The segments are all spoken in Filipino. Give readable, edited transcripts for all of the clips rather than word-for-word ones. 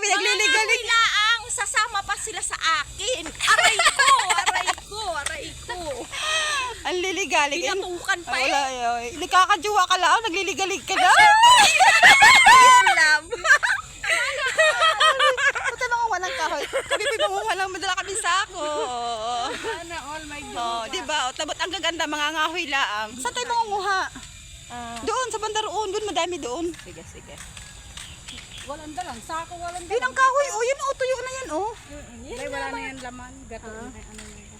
madami nagliligalig. Ang sasama pa sila sa akin. Aray ko, aray ko, aray ko. Ang liligalig. Pinatukan pa eh. Wala, nagkakajuwa ka lang, nagliligalig ka na. Love. Puta na kung walang kahoy. Kami pa manguha lang, madala kami sako. Sana all my Oh, di ba? O, tabot ang gaganda, mga ngahoy laang. Saan tayo mangunguha? Doon, sa banda roon. Doon, madami doon. Sige, sige. Walang dalang, sako walang Yun ang kahoy. Oh, yun, oh, tuyo na yan, oh. Ay, wala na yan laman. Gato na ano yan.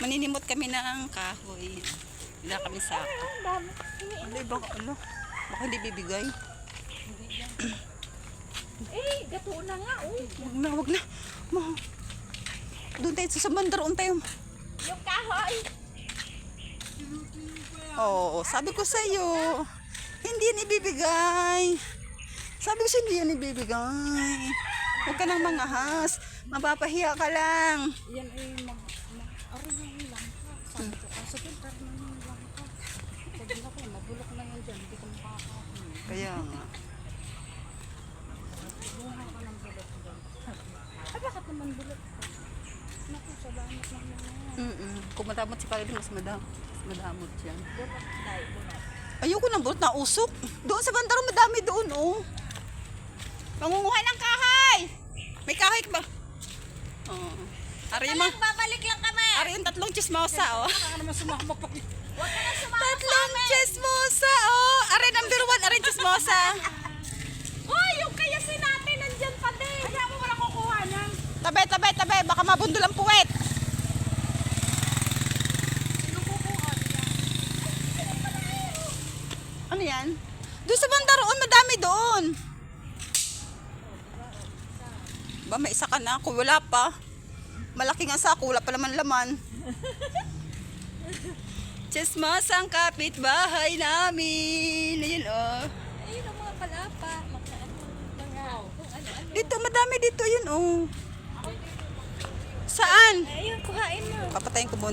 Maninimot kami ng kahoy. Wala kami sako. Ano, ibang, ano? Baka hindi bibigay. Eh, gato na nga, oh. Wag na. Doon tayo sa banda roon tayo. Yung kahoy. Oo, sabi ko sa iyo, hindi yan ibibigay. Sabi ko sa hindi yan ibibigay. Huwag ka nang mangahas. Mapapahiya ka lang. Yan ay araw na yung langka. Sabi ko, kasi doon karna na yung langka. Sabi ko, mabulok na yan dyan. Hindi ko makakain. Kaya nga. Bunga ka ng bulok doon. Ay, bakit naman bulok ka? Naku, salamat naman yan. Kung madamot si Palibing, mas madamot yan. Bunot tayo, bunot. Ayoko ng bulot na usok. Doon sa bandaro, madami doon, oh. Mangunguha ng kahoy. May kahoy ka ba? Oo. Ari mo. Babalik lang kami. Ari yung tatlong chismosa, oh. Baka naman sumakmak pa. Huwag ka na sumama sa Tatlong amin. chismosa, oh. Ari number 1, ari chismosa. Uy, yung kayasin natin, nandyan pa din. Kaya mo wala kukuha niyan. Tabi, tabi, tabi. Baka mabundol ang puwet. Sino kukuha niya? Ano yan? Doon sa banda roon, madami doon. Ba, may isa ka na. Kung wala pa. Malaki nga sako, wala pa naman laman. Chismas ang kapitbahay namin. Ayun, oh. Ayun ang mga palapa. Mga kung ano-ano. Dito, madami dito. Yun, oh. Saan? Ayun, kuhain mo. Papatayin ko muna.